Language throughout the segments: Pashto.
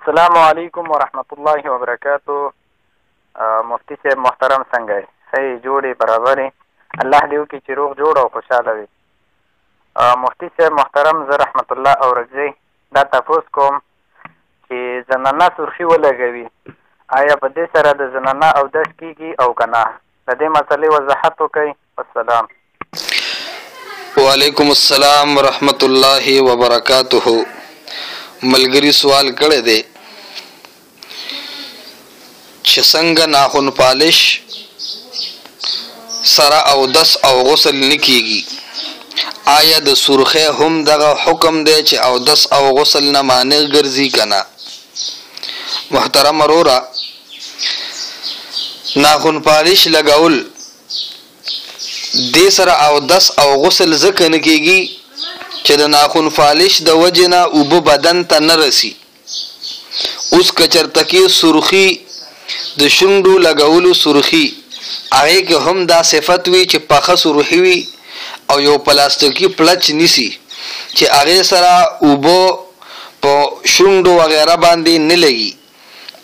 السلام علیکم ورحمت الله وبرکاتو. مفتی صاحب محترم څنګه یې؟ صحیح جوړې برابرې؟ الله دې وکړي چې روغ جوړ او خوشحاله وي. مفتی صاحب محترم، زه رحمت الله اورکزی دا تپوس کوم چې زنانه سرخي ولګوي، آیا په دې سره د زنانه اودس کیږي او که نه؟ د دې مسلې وضاحت وکړئ. والسلام. وعلیکم السلام ورحمت الله وبرکاتہ. ملګری سوال کړی دی چې څنګه ناخن پالش سره اودس او غسل نه کیږي، آیا د سرخی هم دغه حکم دی چې اودس او غسل نه مانع ګرځي که نه؟ محترم وروره، ناخن پالش لګول دې سره اودس او غسل ځکه نه کیږي چې د ناخن پالش د وجې نه اوبه بدن ته نه رسي. اوس که چېرته کې سرخي د شونډو لګولو سرخي هغې کې هم دا صفت وي چې پخه سرخي وي او یو پلاستیکي پلچ نیسي چې هغې سره اوبه په شونډو وغیره باندې نه لګي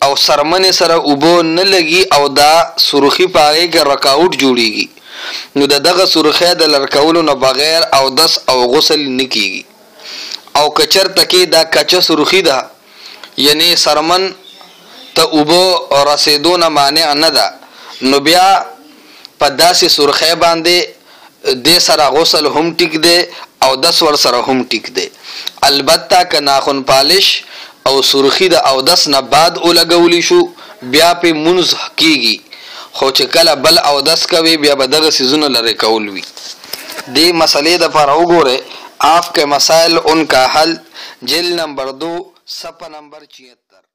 او سرمنې سره اوبه نه لګي او دا سرخي په هغې کې رکاوټ جوړیږي، نو د دغه سرخی د لر کولو نه بغیر اودس او غسل نه کیږي. او که چېرته کې دا کچه سرخي ده، یعنی سرمن ته اوبه رسېدو نه مانع نه ده، نو بیا په داسې سرخی باندې دې سره غسل هم ټیک دی او اودس ورسره هم ټیک دی. البته که ناخن پالش او سرخي د اودس نه بعد ولګولی شو بیا پې مونځ کیږي، خو چې کله بل اودس کوي بیا به دغه څیزونه لرې کول وي. دې مسئلې دپاره وګورئ آپ کے مسائل ان کا حل، جلد نمبر 2 صفحہ نمبر 76.